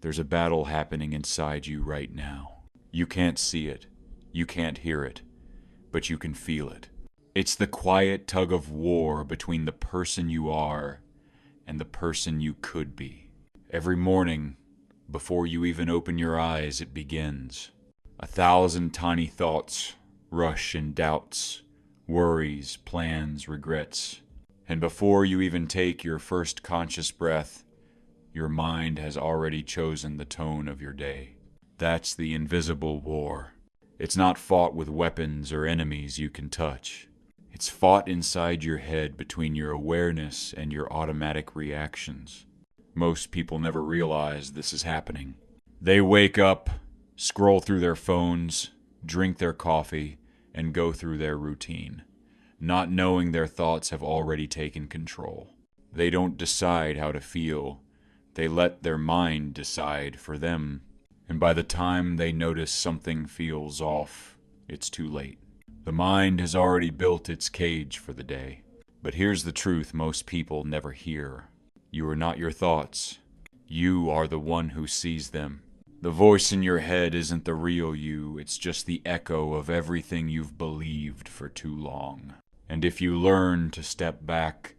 There's a battle happening inside you right now. You can't see it. You can't hear it. But you can feel it. It's the quiet tug of war between the person you are and the person you could be. Every morning, before you even open your eyes, it begins. 1,000 tiny thoughts rush in doubts, worries, plans, regrets. And before you even take your first conscious breath, your mind has already chosen the tone of your day. That's the invisible war. It's not fought with weapons or enemies you can touch. It's fought inside your head between your awareness and your automatic reactions. Most people never realize this is happening. They wake up, scroll through their phones, drink their coffee, and go through their routine, not knowing their thoughts have already taken control. They don't decide how to feel. They let their mind decide for them. And by the time they notice something feels off, it's too late. The mind has already built its cage for the day. But here's the truth most people never hear. You are not your thoughts. You are the one who sees them. The voice in your head isn't the real you. It's just the echo of everything you've believed for too long. And if you learn to step back,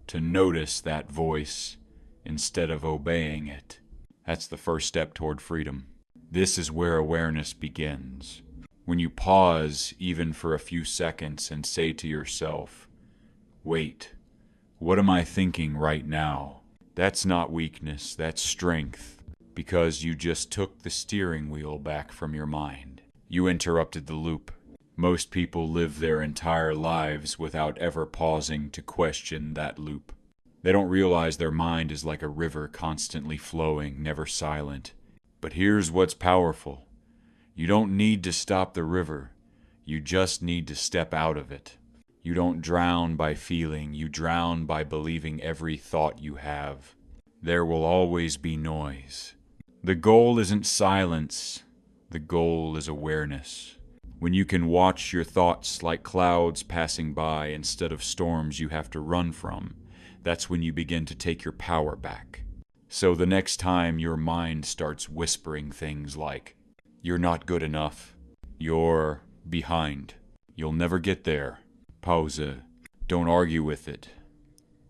to notice that voice instead of obeying it, that's the first step toward freedom. This is where awareness begins. When you pause, even for a few seconds, and say to yourself, wait, what am I thinking right now? That's not weakness, that's strength, because you just took the steering wheel back from your mind. You interrupted the loop. Most people live their entire lives without ever pausing to question that loop. They don't realize their mind is like a river constantly flowing, never silent. But here's what's powerful. You don't need to stop the river. You just need to step out of it. You don't drown by feeling. You drown by believing every thought you have. There will always be noise. The goal isn't silence. The goal is awareness. When you can watch your thoughts like clouds passing by instead of storms you have to run from, that's when you begin to take your power back. So the next time your mind starts whispering things like, you're not good enough, you're behind, you'll never get there, pause it. Don't argue with it.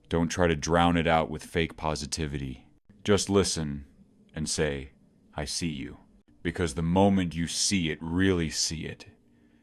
Don't try to drown it out with fake positivity. Just listen and say, I see you. Because the moment you see it, really see it,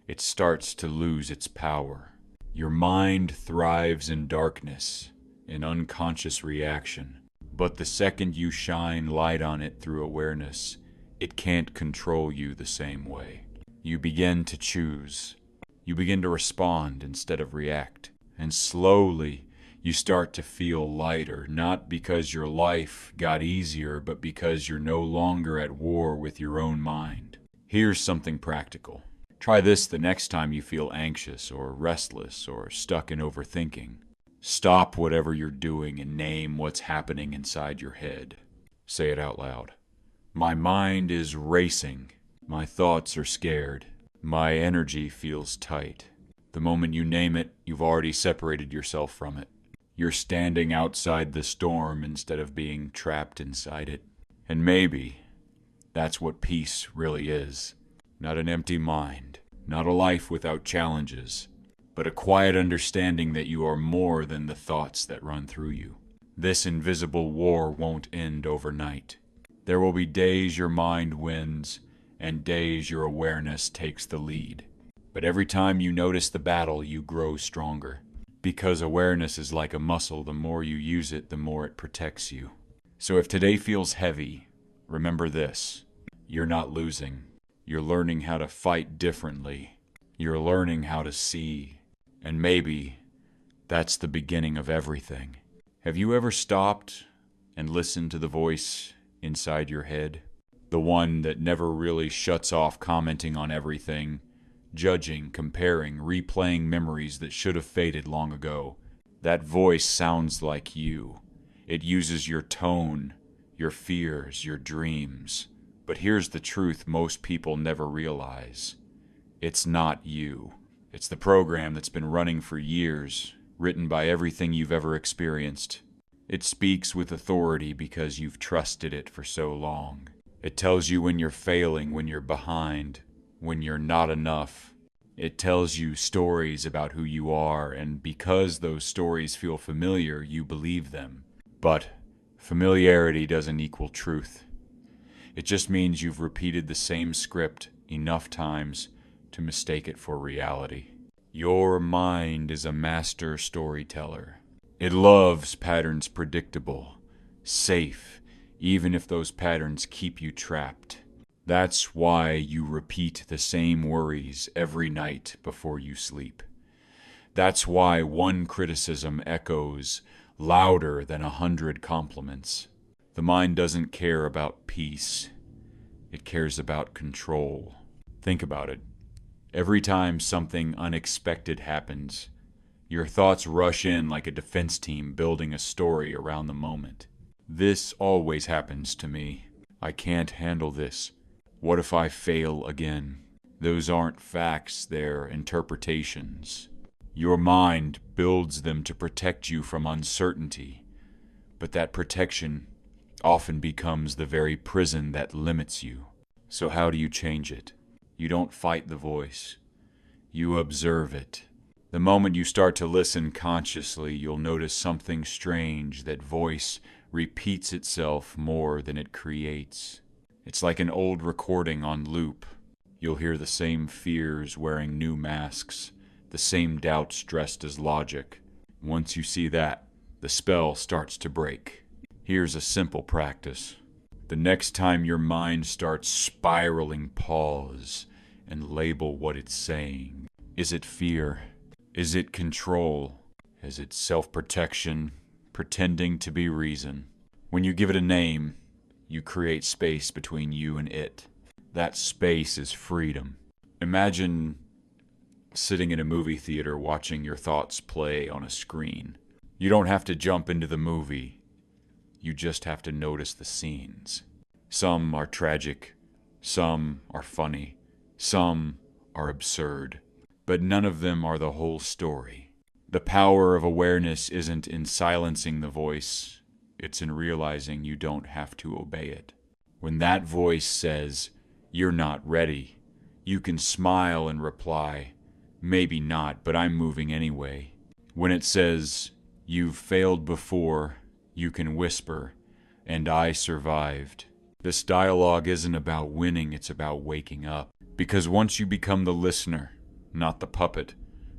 it starts to lose its power. Your mind thrives in darkness, in unconscious reaction. But the second you shine light on it through awareness, it can't control you the same way. You begin to choose. You begin to respond instead of react. And slowly, you start to feel lighter, not because your life got easier, but because you're no longer at war with your own mind. Here's something practical. Try this the next time you feel anxious or restless or stuck in overthinking. Stop whatever you're doing and name what's happening inside your head. Say it out loud. My mind is racing. My thoughts are scared. My energy feels tight. The moment you name it, you've already separated yourself from it. You're standing outside the storm instead of being trapped inside it. And maybe that's what peace really is. Not an empty mind, not a life without challenges, but a quiet understanding that you are more than the thoughts that run through you. This invisible war won't end overnight. There will be days your mind wins, and days your awareness takes the lead. But every time you notice the battle, you grow stronger. Because awareness is like a muscle, the more you use it, the more it protects you. So if today feels heavy, remember this. You're not losing. You're learning how to fight differently. You're learning how to see. And maybe that's the beginning of everything. Have you ever stopped and listened to the voice inside your head? The one that never really shuts off commenting on everything, judging, comparing, replaying memories that should have faded long ago. That voice sounds like you. It uses your tone, your fears, your dreams. But here's the truth most people never realize. It's not you. It's the program that's been running for years, written by everything you've ever experienced. It speaks with authority because you've trusted it for so long. It tells you when you're failing, when you're behind, when you're not enough. It tells you stories about who you are, and because those stories feel familiar, you believe them. But familiarity doesn't equal truth. It just means you've repeated the same script enough times to mistake it for reality. Your mind is a master storyteller. It loves patterns predictable, safe, even if those patterns keep you trapped. That's why you repeat the same worries every night before you sleep. That's why one criticism echoes louder than 100 compliments. The mind doesn't care about peace. It cares about control. Think about it. Every time something unexpected happens, your thoughts rush in like a defense team building a story around the moment. This always happens to me. I can't handle this. What if I fail again? Those aren't facts, they're interpretations. Your mind builds them to protect you from uncertainty, but that protection often becomes the very prison that limits you. So how do you change it? You don't fight the voice. You observe it. The moment you start to listen consciously, you'll notice something strange. That voice repeats itself more than it creates. It's like an old recording on loop. You'll hear the same fears wearing new masks, the same doubts dressed as logic. Once you see that, the spell starts to break. Here's a simple practice. The next time your mind starts spiraling, pause and label what it's saying. Is it fear? Is it control? Is it self-protection, pretending to be reason? When you give it a name, you create space between you and it. That space is freedom. Imagine sitting in a movie theater watching your thoughts play on a screen. You don't have to jump into the movie. You just have to notice the scenes. Some are tragic, some are funny, some are absurd, but none of them are the whole story. The power of awareness isn't in silencing the voice, it's in realizing you don't have to obey it. When that voice says, "You're not ready," you can smile and reply, "Maybe not, but I'm moving anyway." When it says, "You've failed before," you can whisper, "And I survived." This dialogue isn't about winning, it's about waking up. Because once you become the listener, not the puppet,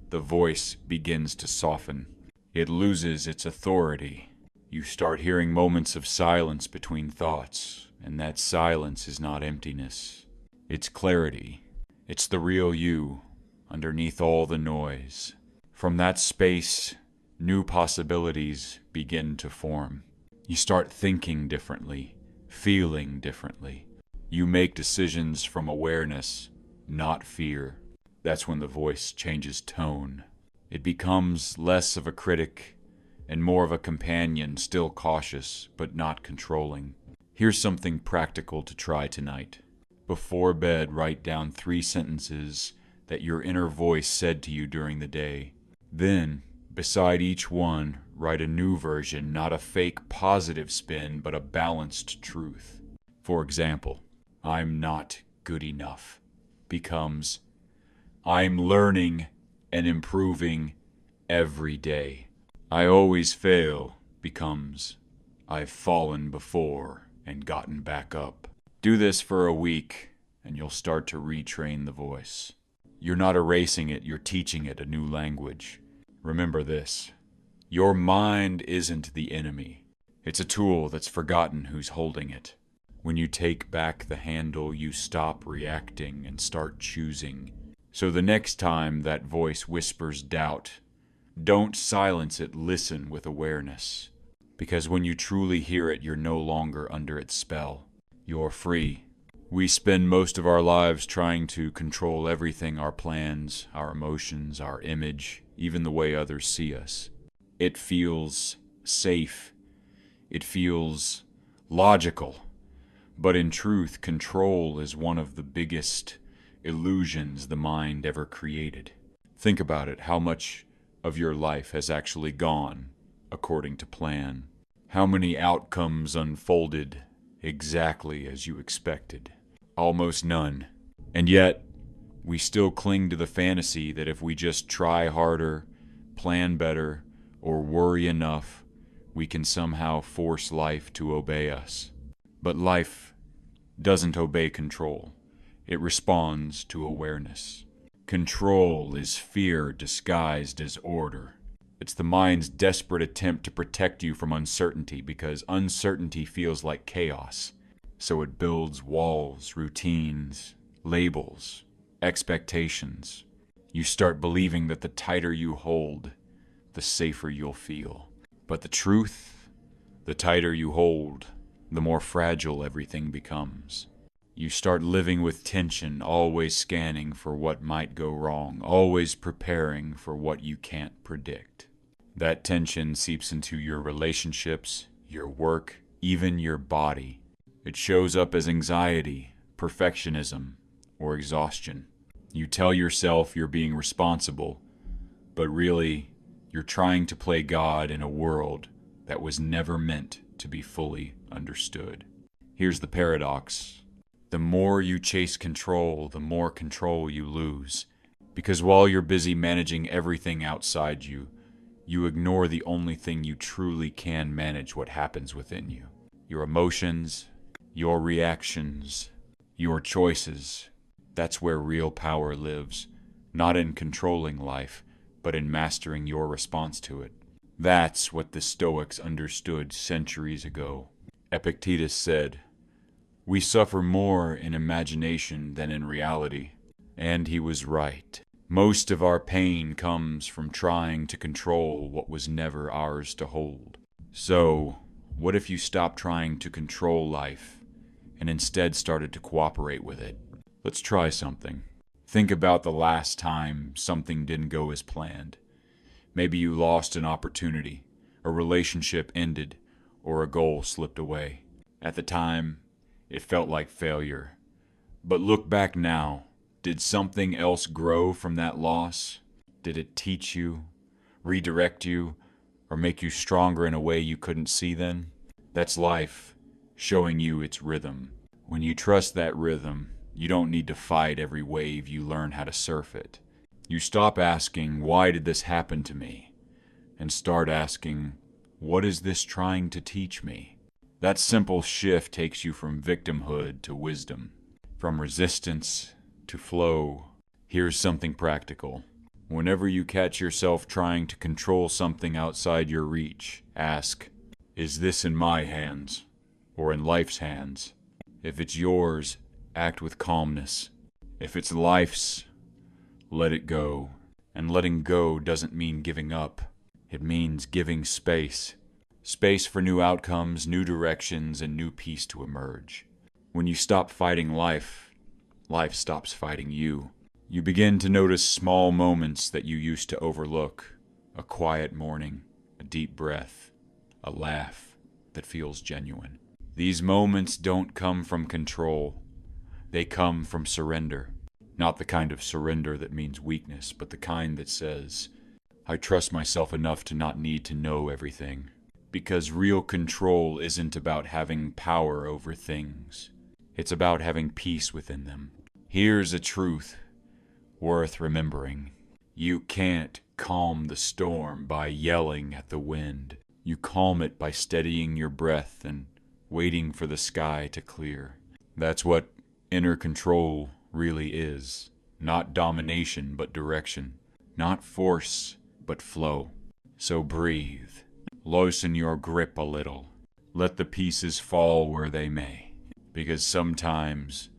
the voice begins to soften. It loses its authority. You start hearing moments of silence between thoughts, and that silence is not emptiness. It's clarity. It's the real you, underneath all the noise. From that space, new possibilities begin to form. You start thinking differently, feeling differently. You make decisions from awareness, not fear. That's when the voice changes tone. It becomes less of a critic and more of a companion, still cautious, but not controlling. Here's something practical to try tonight. Before bed, write down 3 sentences that your inner voice said to you during the day. Then, beside each one, write a new version, not a fake positive spin, but a balanced truth. For example, "I'm not good enough" becomes, "I'm learning and improving every day." "I always fail" becomes, "I've fallen before and gotten back up." Do this for a week, and you'll start to retrain the voice. You're not erasing it, you're teaching it a new language. Remember this. Your mind isn't the enemy. It's a tool that's forgotten who's holding it. When you take back the handle, you stop reacting and start choosing. So the next time that voice whispers doubt, don't silence it, listen with awareness. Because when you truly hear it, you're no longer under its spell. You're free. We spend most of our lives trying to control everything: our plans, our emotions, our image, even the way others see us. It feels safe. It feels logical. But in truth, control is one of the biggest illusions the mind ever created. Think about it. How much of your life has actually gone according to plan? How many outcomes unfolded exactly as you expected? Almost none. And yet, we still cling to the fantasy that if we just try harder, plan better, or worry enough, we can somehow force life to obey us. But life doesn't obey control. It responds to awareness. Control is fear disguised as order. It's the mind's desperate attempt to protect you from uncertainty because uncertainty feels like chaos. So it builds walls, routines, labels, expectations. You start believing that the tighter you hold, the safer you'll feel. But the truth, the tighter you hold, the more fragile everything becomes. You start living with tension, always scanning for what might go wrong, always preparing for what you can't predict. That tension seeps into your relationships, your work, even your body. It shows up as anxiety, perfectionism, or exhaustion. You tell yourself you're being responsible, but really, you're trying to play God in a world that was never meant to be fully understood. Here's the paradox. The more you chase control, the more control you lose. Because while you're busy managing everything outside you, you ignore the only thing you truly can manage: what happens within you. Your emotions, your reactions, your choices. That's where real power lives. Not in controlling life, but in mastering your response to it. That's what the Stoics understood centuries ago. Epictetus said, "We suffer more in imagination than in reality." And he was right. Most of our pain comes from trying to control what was never ours to hold. So, what if you stopped trying to control life and instead started to cooperate with it? Let's try something. Think about the last time something didn't go as planned. Maybe you lost an opportunity, a relationship ended, or a goal slipped away. At the time, it felt like failure. But look back now. Did something else grow from that loss? Did it teach you, redirect you, or make you stronger in a way you couldn't see then? That's life, showing you its rhythm. When you trust that rhythm, you don't need to fight every wave, you learn how to surf it. You stop asking, "Why did this happen to me?" and start asking, "What is this trying to teach me?" That simple shift takes you from victimhood to wisdom, from resistance to flow. Here's something practical. Whenever you catch yourself trying to control something outside your reach, ask, "Is this in my hands or in life's hands?" If it's yours, act with calmness. If it's life's, let it go. And letting go doesn't mean giving up. It means giving space. Space for new outcomes, new directions, and new peace to emerge. When you stop fighting life, life stops fighting you. You begin to notice small moments that you used to overlook. A quiet morning, a deep breath, a laugh that feels genuine. These moments don't come from control. They come from surrender. Not the kind of surrender that means weakness, but the kind that says, "I trust myself enough to not need to know everything." Because real control isn't about having power over things. It's about having peace within them. Here's a truth worth remembering. You can't calm the storm by yelling at the wind. You calm it by steadying your breath and waiting for the sky to clear. That's what inner control really is. Not domination, but direction. Not force, but flow. So breathe. Loosen your grip a little. Let the pieces fall where they may. Because sometimes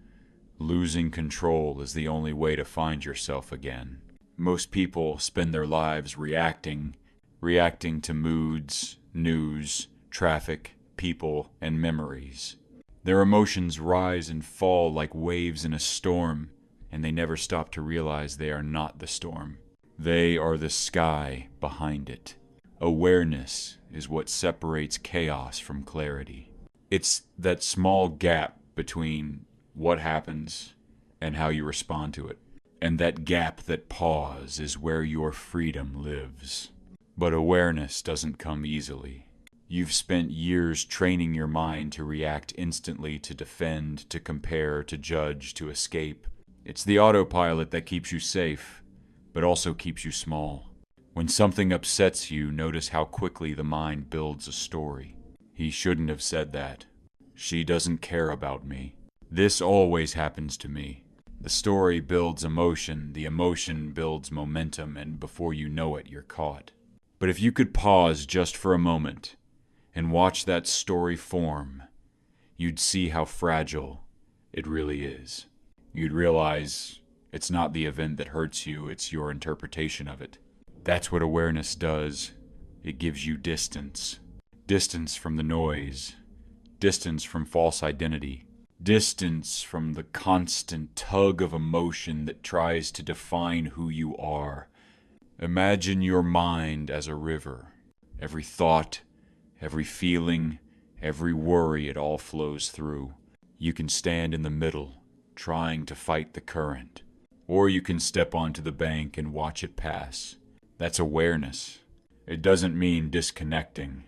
losing control is the only way to find yourself again. Most people spend their lives reacting to moods, news, traffic, people, and memories. Their emotions rise and fall like waves in a storm, and they never stop to realize they are not the storm. They are the sky behind it. Awareness is what separates chaos from clarity. It's that small gap between what happens and how you respond to it. And that gap, that pause, is where your freedom lives. But awareness doesn't come easily. You've spent years training your mind to react instantly, to defend, to compare, to judge, to escape. It's the autopilot that keeps you safe, but also keeps you small. When something upsets you, notice how quickly the mind builds a story. He shouldn't have said that. She doesn't care about me. This always happens to me. The story builds emotion, the emotion builds momentum, and before you know it, you're caught. But if you could pause just for a moment and watch that story form, you'd see how fragile it really is. You'd realize it's not the event that hurts you, it's your interpretation of it. That's what awareness does. It gives you distance. Distance from the noise. Distance from false identity. Distance from the constant tug of emotion that tries to define who you are. Imagine your mind as a river. Every thought, every feeling, every worry, it all flows through. You can stand in the middle, trying to fight the current. Or you can step onto the bank and watch it pass. That's awareness. It doesn't mean disconnecting.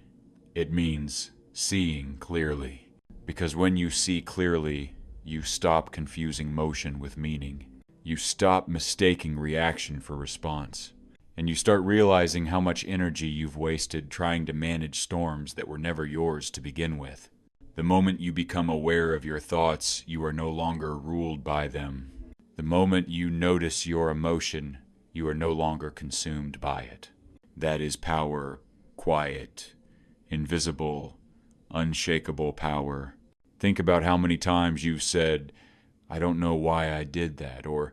It means seeing clearly. Because when you see clearly, you stop confusing motion with meaning. You stop mistaking reaction for response. And you start realizing how much energy you've wasted trying to manage storms that were never yours to begin with. The moment you become aware of your thoughts, you are no longer ruled by them. The moment you notice your emotion, you are no longer consumed by it. That is power, quiet, invisible, unshakable power. Think about how many times you've said, "I don't know why I did that," or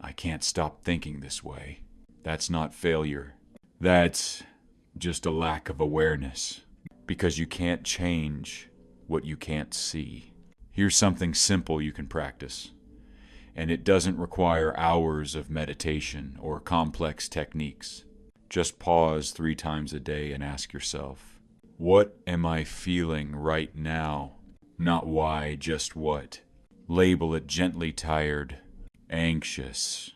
"I can't stop thinking this way." That's not failure. That's just a lack of awareness. Because you can't change what you can't see. Here's something simple you can practice. And it doesn't require hours of meditation or complex techniques. Just pause 3 times a day and ask yourself, what am I feeling right now? Not why, just what. Label it gently tired, anxious,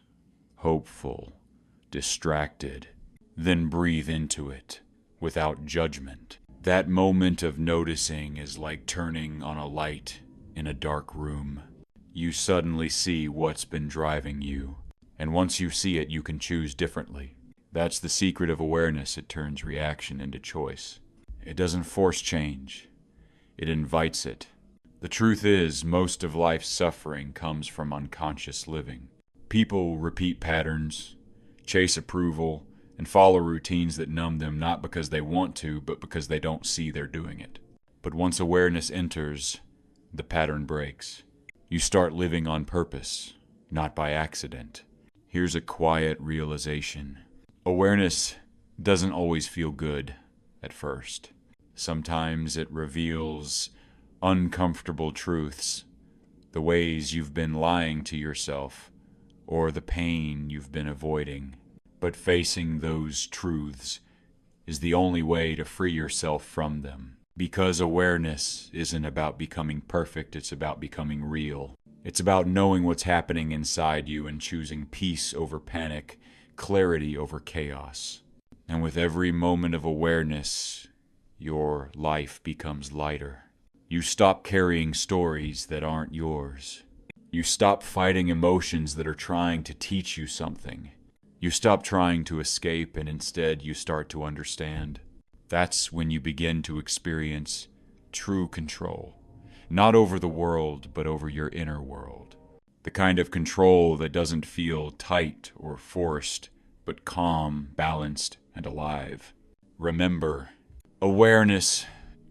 hopeful, distracted. Then breathe into it without judgment. That moment of noticing is like turning on a light in a dark room. You suddenly see what's been driving you. And once you see it, you can choose differently. That's the secret of awareness. It turns reaction into choice. It doesn't force change. It invites it. The truth is, most of life's suffering comes from unconscious living. People repeat patterns, chase approval, and follow routines that numb them not because they want to, but because they don't see they're doing it. But once awareness enters, the pattern breaks. You start living on purpose, not by accident. Here's a quiet realization. Awareness doesn't always feel good at first. Sometimes it reveals uncomfortable truths, the ways you've been lying to yourself, or the pain you've been avoiding. But facing those truths is the only way to free yourself from them. Because awareness isn't about becoming perfect, it's about becoming real. It's about knowing what's happening inside you and choosing peace over panic, clarity over chaos. And with every moment of awareness, your life becomes lighter. You stop carrying stories that aren't yours. You stop fighting emotions that are trying to teach you something. You stop trying to escape and instead you start to understand. That's when you begin to experience true control. Not over the world, but over your inner world. The kind of control that doesn't feel tight or forced, but calm, balanced, and alive. Remember, awareness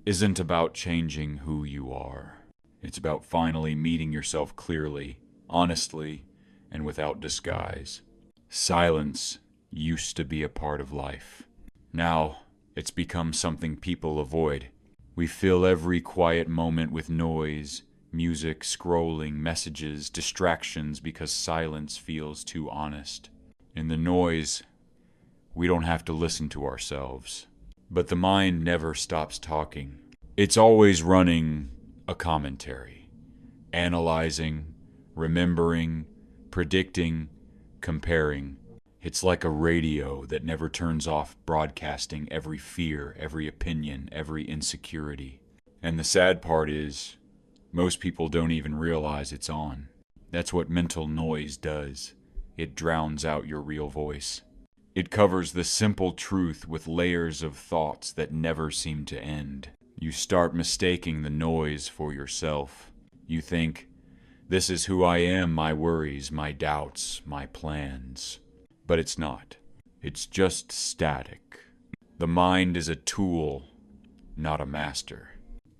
isn't about changing who you are. It's about finally meeting yourself clearly, honestly, and without disguise. Silence used to be a part of life. Now, it's become something people avoid. We fill every quiet moment with noise, music, scrolling, messages, distractions because silence feels too honest. In the noise, we don't have to listen to ourselves. But the mind never stops talking. It's always running a commentary, analyzing, remembering, predicting, comparing. It's like a radio that never turns off, broadcasting every fear, every opinion, every insecurity. And the sad part is, most people don't even realize it's on. That's what mental noise does. It drowns out your real voice. It covers the simple truth with layers of thoughts that never seem to end. You start mistaking the noise for yourself. You think, this is who I am, my worries, my doubts, my plans. But it's not. It's just static. The mind is a tool, not a master.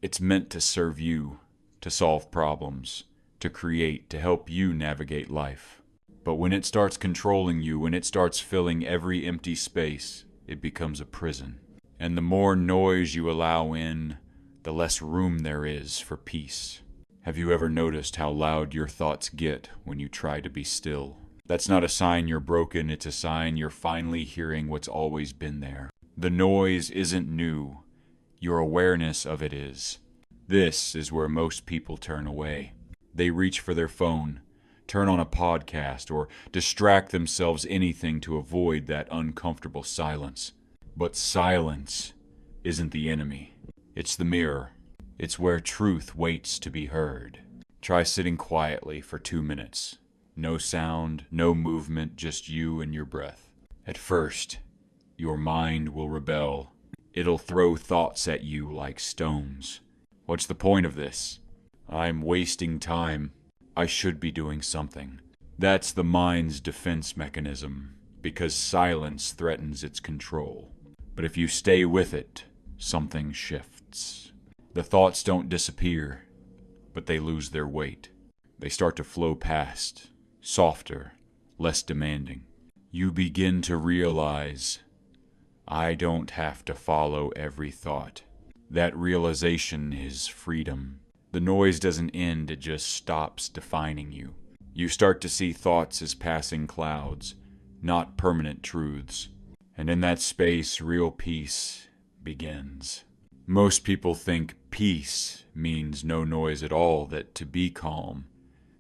It's meant to serve you, to solve problems, to create, to help you navigate life. But when it starts controlling you, when it starts filling every empty space, it becomes a prison. And the more noise you allow in, the less room there is for peace. Have you ever noticed how loud your thoughts get when you try to be still? That's not a sign you're broken, it's a sign you're finally hearing what's always been there. The noise isn't new. Your awareness of it is. This is where most people turn away. They reach for their phone, turn on a podcast, or distract themselves anything to avoid that uncomfortable silence. But silence isn't the enemy. It's the mirror. It's where truth waits to be heard. Try sitting quietly for 2 minutes. No sound, no movement, just you and your breath. At first, your mind will rebel. It'll throw thoughts at you like stones. What's the point of this? I'm wasting time. I should be doing something. That's the mind's defense mechanism, because silence threatens its control. But if you stay with it, something shifts. The thoughts don't disappear, but they lose their weight. They start to flow past, softer, less demanding. You begin to realize, I don't have to follow every thought. That realization is freedom. The noise doesn't end, it just stops defining you. You start to see thoughts as passing clouds, not permanent truths. And in that space, real peace begins. Most people think peace means no noise at all, that to be calm,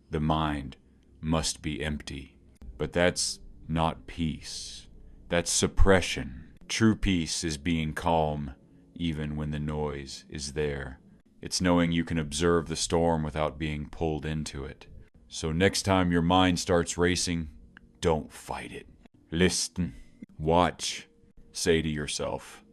the mind must be empty. But that's not peace. That's suppression. True peace is being calm even when the noise is there. It's knowing you can observe the storm without being pulled into it. So next time your mind starts racing, don't fight it. Listen, watch, say to yourself,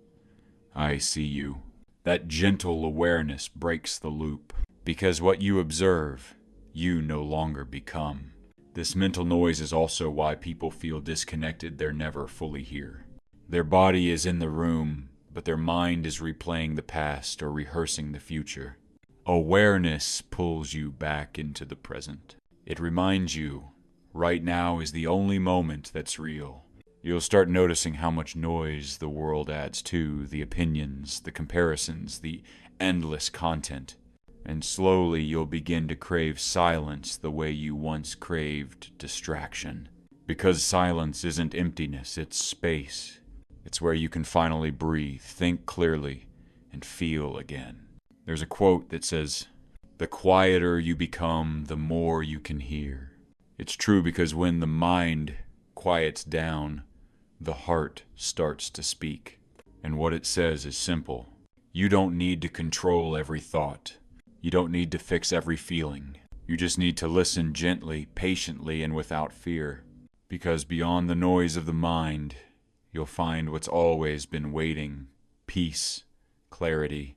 I see you. That gentle awareness breaks the loop, because what you observe, you no longer become. This mental noise is also why people feel disconnected. They're never fully here. Their body is in the room, but their mind is replaying the past or rehearsing the future. Awareness pulls you back into the present. It reminds you, right now is the only moment that's real. You'll start noticing how much noise the world adds to, the opinions, the comparisons, the endless content. And slowly you'll begin to crave silence the way you once craved distraction. Because silence isn't emptiness, it's space. It's where you can finally breathe, think clearly, and feel again. There's a quote that says, "The quieter you become, the more you can hear." It's true because when the mind quiets down, the heart starts to speak. And what it says is simple. You don't need to control every thought. You don't need to fix every feeling. You just need to listen gently, patiently, and without fear. Because beyond the noise of the mind, you'll find what's always been waiting: peace, clarity,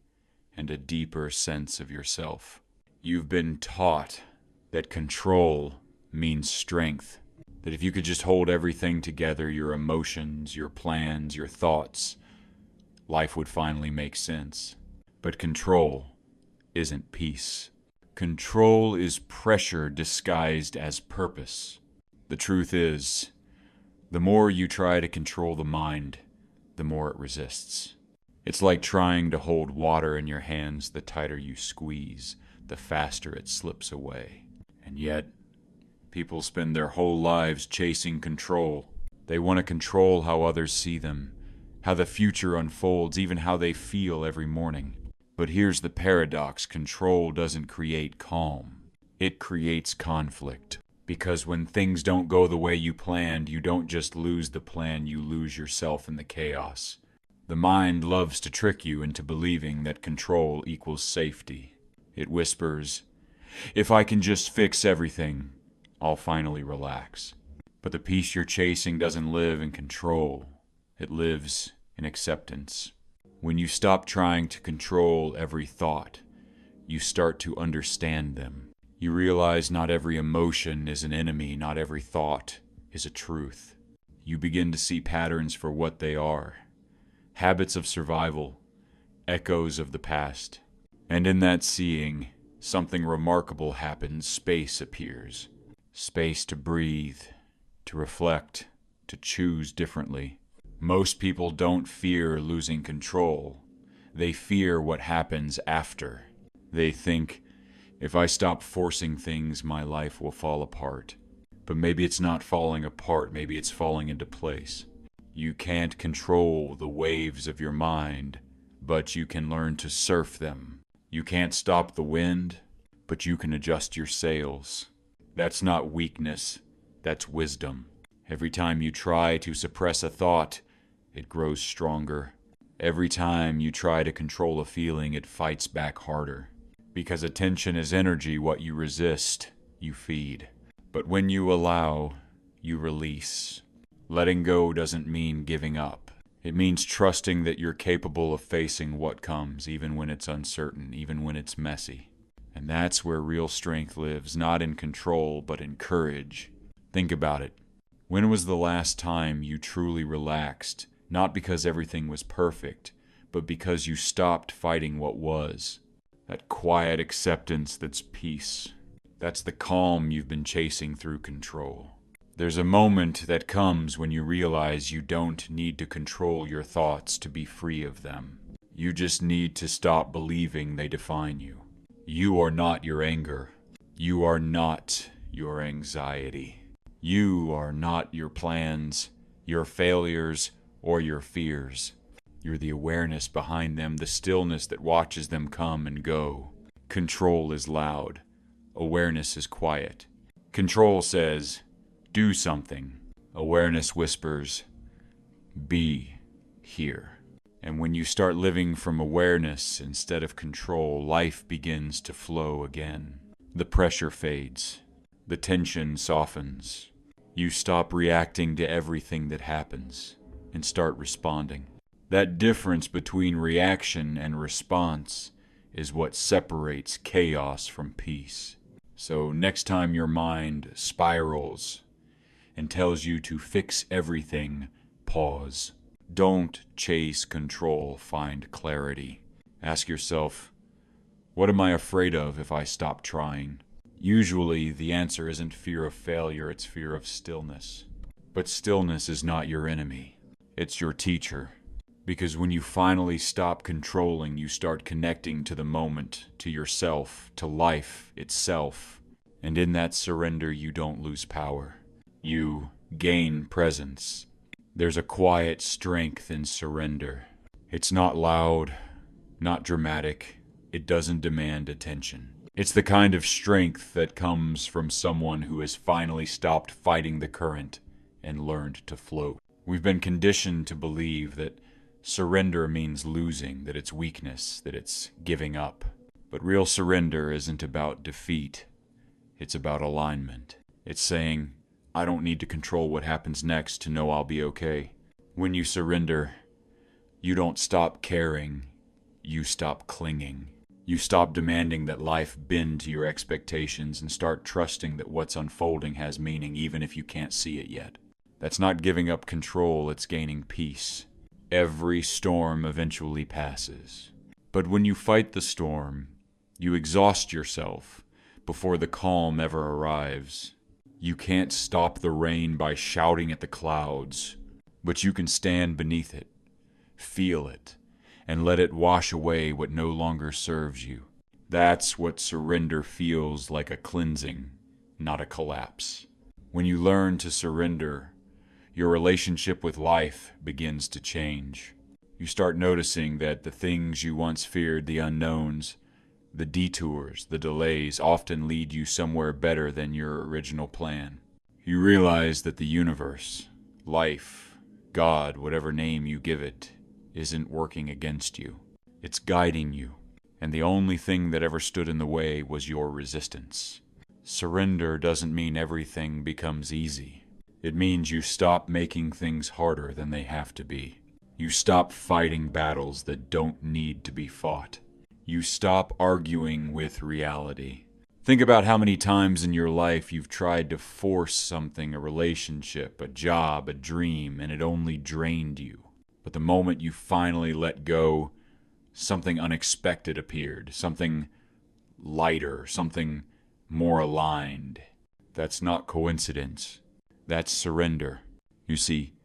and a deeper sense of yourself. You've been taught that control means strength. That if you could just hold everything together, your emotions, your plans, your thoughts, life would finally make sense. But control isn't peace. Control is pressure disguised as purpose. The truth is, the more you try to control the mind, the more it resists. It's like trying to hold water in your hands. The tighter you squeeze, the faster it slips away. And yet, people spend their whole lives chasing control. They want to control how others see them, how the future unfolds, even how they feel every morning. But here's the paradox: control doesn't create calm. It creates conflict. Because when things don't go the way you planned, you don't just lose the plan, you lose yourself in the chaos. The mind loves to trick you into believing that control equals safety. It whispers, "If I can just fix everything, I'll finally relax." But the peace you're chasing doesn't live in control. It lives in acceptance. When you stop trying to control every thought, you start to understand them. You realize not every emotion is an enemy, not every thought is a truth. You begin to see patterns for what they are. Habits of survival, echoes of the past. And in that seeing, something remarkable happens. Space appears. Space to breathe, to reflect, to choose differently. Most people don't fear losing control. They fear what happens after. They think, if I stop forcing things, my life will fall apart. But maybe it's not falling apart, maybe it's falling into place. You can't control the waves of your mind, but you can learn to surf them. You can't stop the wind, but you can adjust your sails. That's not weakness, that's wisdom. Every time you try to suppress a thought, it grows stronger. Every time you try to control a feeling, it fights back harder. Because attention is energy, what you resist, you feed. But when you allow, you release. Letting go doesn't mean giving up. It means trusting that you're capable of facing what comes, even when it's uncertain, even when it's messy. And that's where real strength lives, not in control, but in courage. Think about it. When was the last time you truly relaxed, not because everything was perfect, but because you stopped fighting what was? That quiet acceptance that's peace. That's the calm you've been chasing through control. There's a moment that comes when you realize you don't need to control your thoughts to be free of them. You just need to stop believing they define you. You are not your anger. You are not your anxiety. You are not your plans, your failures, or your fears. You're the awareness behind them, the stillness that watches them come and go. Control is loud. Awareness is quiet. Control says, do something. Awareness whispers, be here. And when you start living from awareness instead of control, life begins to flow again. The pressure fades. The tension softens. You stop reacting to everything that happens and start responding. That difference between reaction and response is what separates chaos from peace. So next time your mind spirals and tells you to fix everything, pause. Don't chase control, find clarity. Ask yourself, what am I afraid of if I stop trying? Usually the answer isn't fear of failure, it's fear of stillness. But stillness is not your enemy, it's your teacher. Because when you finally stop controlling, you start connecting to the moment, to yourself, to life itself. And in that surrender, you don't lose power. You gain presence. There's a quiet strength in surrender. It's not loud, not dramatic. It doesn't demand attention. It's the kind of strength that comes from someone who has finally stopped fighting the current and learned to float. We've been conditioned to believe that surrender means losing, that it's weakness, that it's giving up. But real surrender isn't about defeat. It's about alignment. It's saying, I don't need to control what happens next to know I'll be okay. When you surrender, you don't stop caring, you stop clinging. You stop demanding that life bend to your expectations and start trusting that what's unfolding has meaning even if you can't see it yet. That's not giving up control, it's gaining peace. Every storm eventually passes. But when you fight the storm, you exhaust yourself before the calm ever arrives. You can't stop the rain by shouting at the clouds, but you can stand beneath it, feel it, and let it wash away what no longer serves you. That's what surrender feels like, a cleansing, not a collapse. When you learn to surrender, your relationship with life begins to change. You start noticing that the things you once feared, the unknowns, The detours, the delays often lead you somewhere better than your original plan. You realize that the universe, life, God, whatever name you give it, isn't working against you. It's guiding you, and the only thing that ever stood in the way was your resistance. Surrender doesn't mean everything becomes easy. It means you stop making things harder than they have to be. You stop fighting battles that don't need to be fought. You stop arguing with reality. Think about how many times in your life you've tried to force something, a relationship, a job, a dream, and it only drained you. But the moment you finally let go, something unexpected appeared, something lighter, something more aligned. That's not coincidence. That's surrender. You see,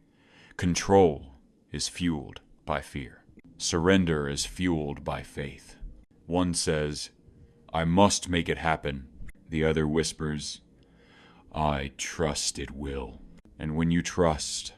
control is fueled by fear. Surrender is fueled by faith. One says, "I must make it happen." The other whispers, "I trust it will." And when you trust,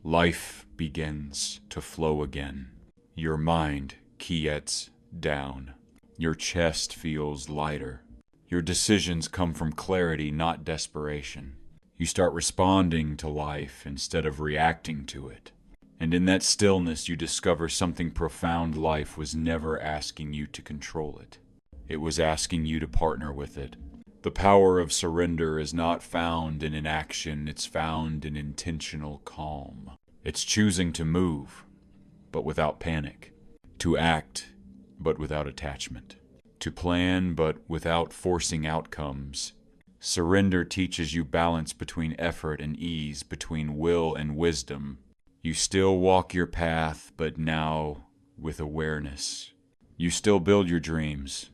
life begins to flow again. Your mind quiets down. Your chest feels lighter. Your decisions come from clarity, not desperation. You start responding to life instead of reacting to it. And in that stillness, you discover something profound. Life was never asking you to control it. It was asking you to partner with it. The power of surrender is not found in inaction, it's found in intentional calm. It's choosing to move, but without panic. To act, but without attachment. To plan, but without forcing outcomes. Surrender teaches you balance between effort and ease, between will and wisdom. You still walk your path, but now with awareness. You still build your dreams,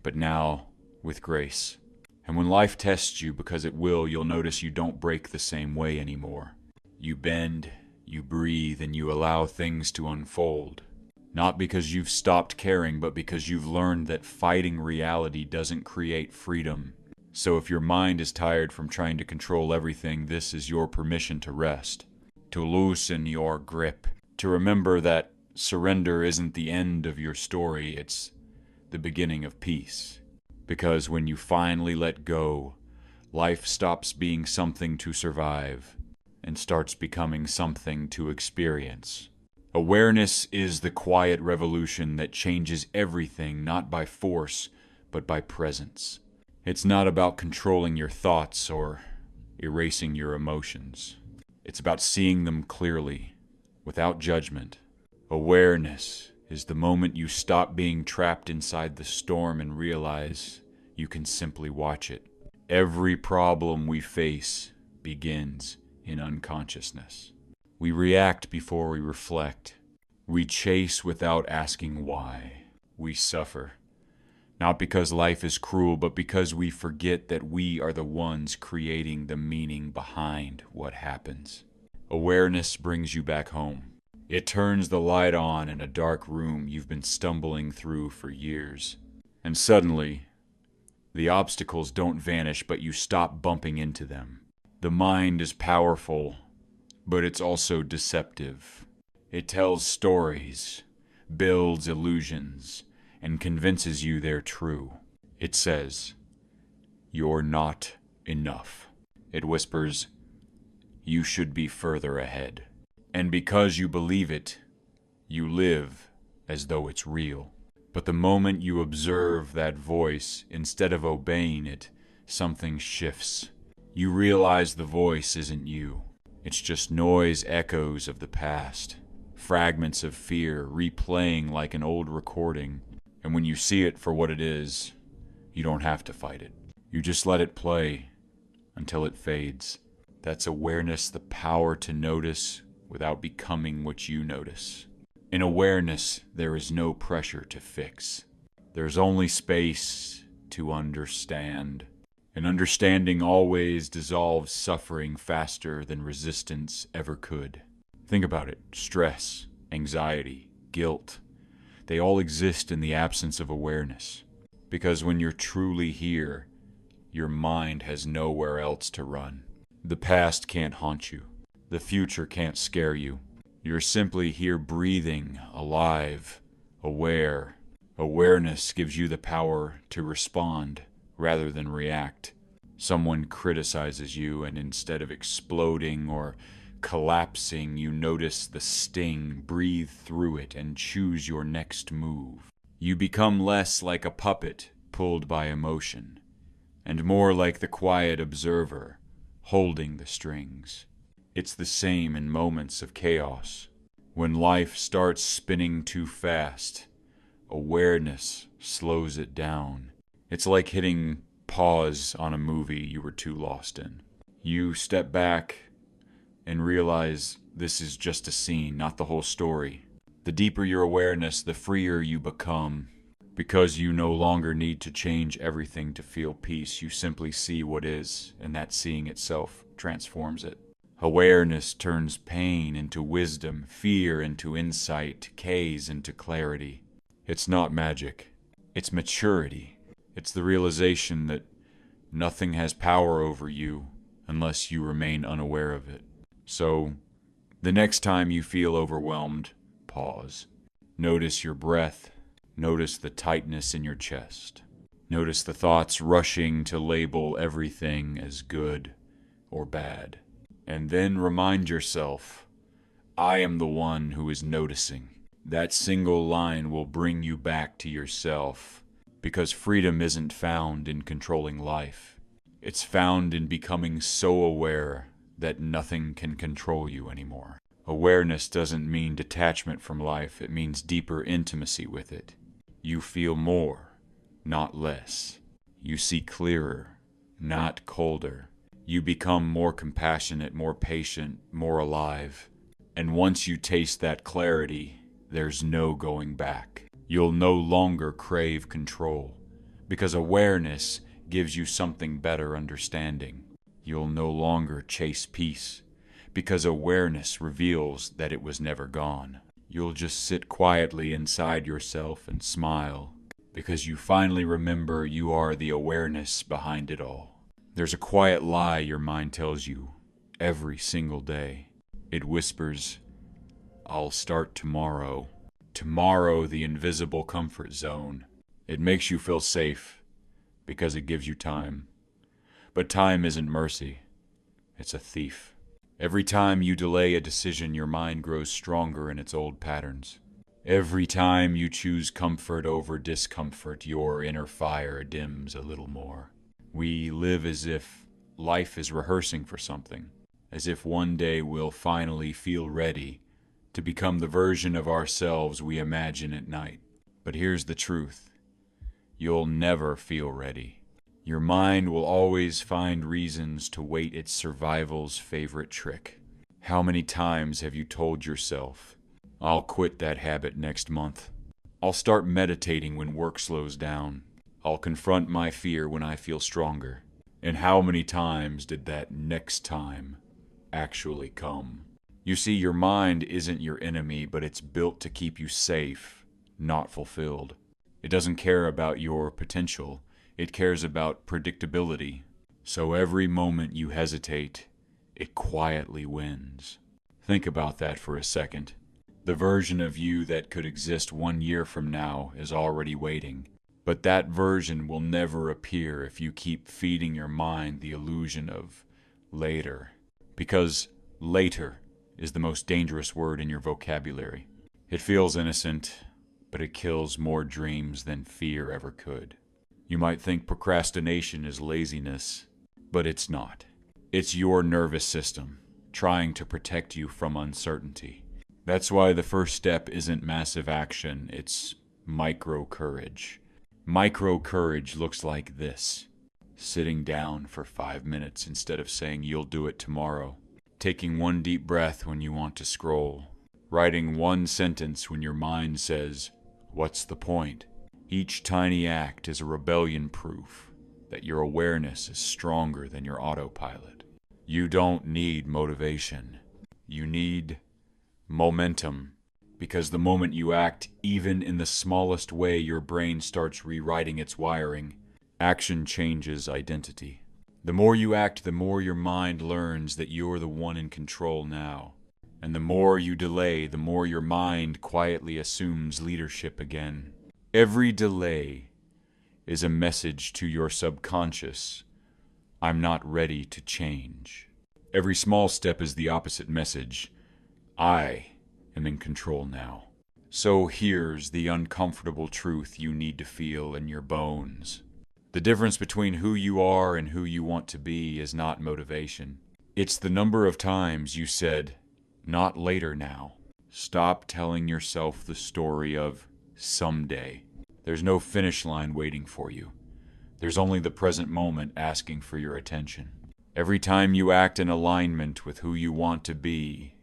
but now with grace. And when life tests you, because it will, you'll notice you don't break the same way anymore. You bend, you breathe, and you allow things to unfold. Not because you've stopped caring, but because you've learned that fighting reality doesn't create freedom. So if your mind is tired from trying to control everything, this is your permission to rest. To loosen your grip, to remember that surrender isn't the end of your story, it's the beginning of peace. Because when you finally let go, life stops being something to survive and starts becoming something to experience. Awareness is the quiet revolution that changes everything, not by force, but by presence. It's not about controlling your thoughts or erasing your emotions. It's about seeing them clearly, without judgment. Awareness is the moment you stop being trapped inside the storm and realize you can simply watch it. Every problem we face begins in unconsciousness. We react before we reflect. We chase without asking why. We suffer, not because life is cruel, but because we forget that we are the ones creating the meaning behind what happens. Awareness brings you back home. It turns the light on in a dark room you've been stumbling through for years. And suddenly, the obstacles don't vanish, but you stop bumping into them. The mind is powerful, but it's also deceptive. It tells stories, builds illusions, and convinces you they're true. It says, "You're not enough." It whispers, "You should be further ahead." And because you believe it, you live as though it's real. But the moment you observe that voice, instead of obeying it, something shifts. You realize the voice isn't you. It's just noise echoes of the past, fragments of fear replaying like an old recording. And when you see it for what it is, you don't have to fight it. You just let it play until it fades. That's awareness, the power to notice without becoming what you notice. In awareness, there is no pressure to fix. There's only space to understand. And understanding always dissolves suffering faster than resistance ever could. Think about it. Stress, anxiety, guilt, they all exist in the absence of awareness. Because when you're truly here, your mind has nowhere else to run. The past can't haunt you. The future can't scare you. You're simply here breathing, alive, aware, Awareness gives you the power to respond rather than react. Someone criticizes you, and instead of exploding or collapsing, you notice the sting, breathe through it, and choose your next move. You become less like a puppet pulled by emotion, and more like the quiet observer holding the strings. It's the same in moments of chaos. When life starts spinning too fast, awareness slows it down. It's like hitting pause on a movie you were too lost in. You step back and realize this is just a scene, not the whole story. The deeper your awareness, the freer you become. Because you no longer need to change everything to feel peace. You simply see what is, and that seeing itself transforms it. Awareness turns pain into wisdom, fear into insight, decays into clarity. It's not magic. It's maturity. It's the realization that nothing has power over you unless you remain unaware of it. So, the next time you feel overwhelmed, pause. Notice your breath. Notice the tightness in your chest. Notice the thoughts rushing to label everything as good or bad. And then remind yourself, I am the one who is noticing. That single line will bring you back to yourself, because freedom isn't found in controlling life. It's found in becoming so aware that nothing can control you anymore. Awareness doesn't mean detachment from life, it means deeper intimacy with it. You feel more, not less. You see clearer, not colder. You become more compassionate, more patient, more alive. And once you taste that clarity, there's no going back. You'll no longer crave control, because awareness gives you something better understanding. You'll no longer chase peace, because awareness reveals that it was never gone. You'll just sit quietly inside yourself and smile, because you finally remember you are the awareness behind it all. There's a quiet lie your mind tells you every single day. It whispers, I'll start tomorrow. Tomorrow, the invisible comfort zone. It makes you feel safe because it gives you time. But time isn't mercy. It's a thief. Every time you delay a decision, your mind grows stronger in its old patterns. Every time you choose comfort over discomfort, your inner fire dims a little more. We live as if life is rehearsing for something, as if one day we'll finally feel ready to become the version of ourselves we imagine at night. But here's the truth. You'll never feel ready. Your mind will always find reasons to wait its survival's favorite trick. How many times have you told yourself, I'll quit that habit next month. I'll start meditating when work slows down. I'll confront my fear when I feel stronger. And how many times did that next time actually come? You see, your mind isn't your enemy, but it's built to keep you safe, not fulfilled. It doesn't care about your potential. It cares about predictability. So every moment you hesitate, it quietly wins. Think about that for a second. The version of you that could exist 1 year from now is already waiting. But that version will never appear if you keep feeding your mind the illusion of later. Because later is the most dangerous word in your vocabulary. It feels innocent, but it kills more dreams than fear ever could. You might think procrastination is laziness, but it's not. It's your nervous system trying to protect you from uncertainty. That's why the first step isn't massive action, it's micro courage. Micro courage looks like this: sitting down for 5 minutes instead of saying you'll do it tomorrow. Taking one deep breath when you want to scroll. Writing one sentence when your mind says, what's the point? Each tiny act is a rebellion proof that your awareness is stronger than your autopilot. You don't need motivation. You need momentum. Because the moment you act, even in the smallest way, your brain starts rewriting its wiring. Action changes identity. The more you act, the more your mind learns that you're the one in control now. And the more you delay, the more your mind quietly assumes leadership again. Every delay is a message to your subconscious, I'm not ready to change. Every small step is the opposite message, I am in control now. So here's the uncomfortable truth you need to feel in your bones. The difference between who you are and who you want to be is not motivation. It's the number of times you said, not later now. Stop telling yourself the story of someday. There's no finish line waiting for you. There's only the present moment asking for your attention. Every time you act in alignment with who you want to be,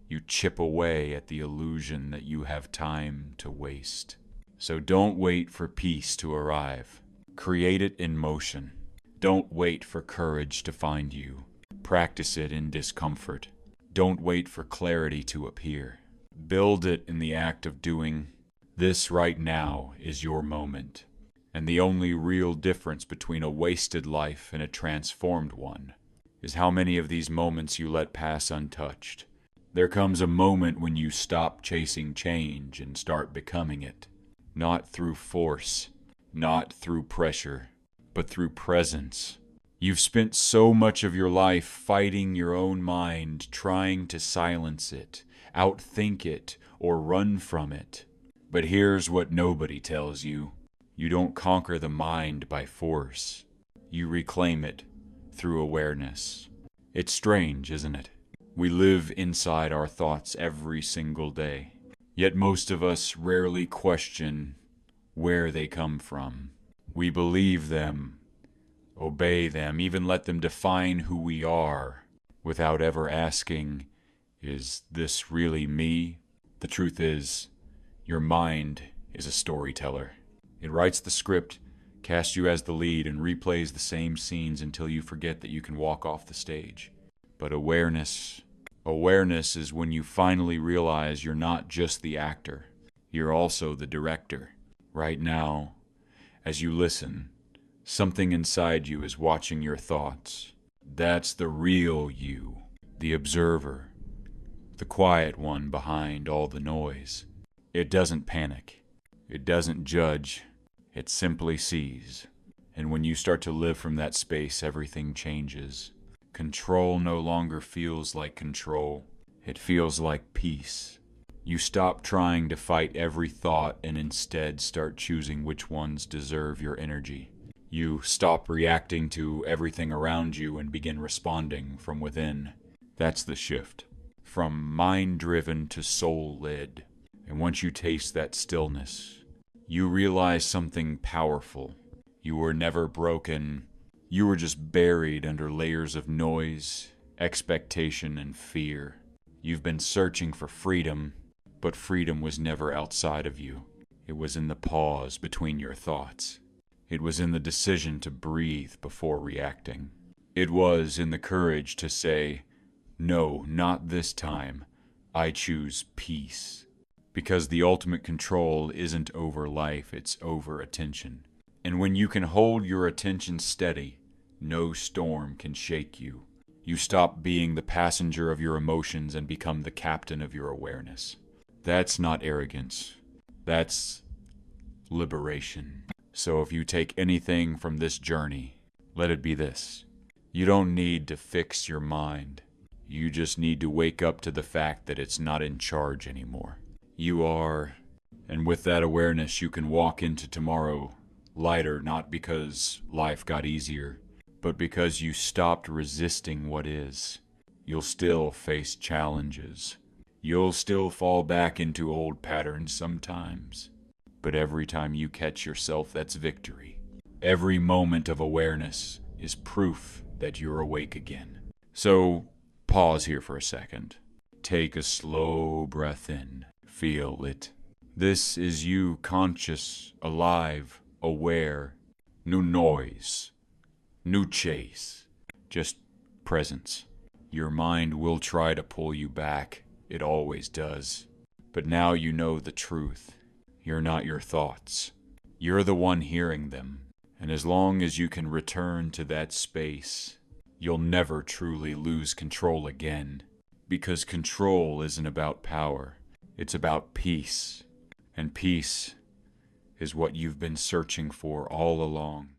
you chip away at the illusion that you have time to waste. So don't wait for peace to arrive. Create it in motion. Don't wait for courage to find you. Practice it in discomfort. Don't wait for clarity to appear. Build it in the act of doing. This right now is your moment. And the only real difference between a wasted life and a transformed one is how many of these moments you let pass untouched. There comes a moment when you stop chasing change and start becoming it. Not through force, not through pressure, but through presence. You've spent so much of your life fighting your own mind, trying to silence it, outthink it, or run from it. But here's what nobody tells you. You don't conquer the mind by force. You reclaim it through awareness. It's strange, isn't it? We live inside our thoughts every single day. Yet most of us rarely question where they come from. We believe them, obey them, even let them define who we are, without ever asking, is this really me? The truth is, your mind is a storyteller. It writes the script, casts you as the lead, and replays the same scenes until you forget that you can walk off the stage. But awareness is when you finally realize you're not just the actor, you're also the director. Right now, as you listen, something inside you is watching your thoughts. That's the real you, the observer, the quiet one behind all the noise. It doesn't panic. It doesn't judge. It simply sees. And when you start to live from that space, everything changes. Control no longer feels like control. It feels like peace. You stop trying to fight every thought and instead start choosing which ones deserve your energy. You stop reacting to everything around you and begin responding from within. That's the shift. From mind-driven to soul-led. And once you taste that stillness, you realize something powerful. You were never broken. You were just buried under layers of noise, expectation, and fear. You've been searching for freedom, but freedom was never outside of you. It was in the pause between your thoughts. It was in the decision to breathe before reacting. It was in the courage to say, no, not this time. I choose peace. Because the ultimate control isn't over life, it's over attention. And when you can hold your attention steady, no storm can shake you. You stop being the passenger of your emotions and become the captain of your awareness. That's not arrogance. That's liberation. So if you take anything from this journey, let it be this. You don't need to fix your mind. You just need to wake up to the fact that it's not in charge anymore. You are, and with that awareness you can walk into tomorrow lighter, not because life got easier, but because you stopped resisting what is. You'll still face challenges. You'll still fall back into old patterns sometimes. But every time you catch yourself, that's victory. Every moment of awareness is proof that you're awake again. So, pause here for a second. Take a slow breath in. Feel it. This is you conscious, alive, aware. No noise. No chase. Just presence. Your mind will try to pull you back. It always does. But now you know the truth. You're not your thoughts. You're the one hearing them. And as long as you can return to that space, you'll never truly lose control again. Because control isn't about power. It's about peace. And peace is what you've been searching for all along.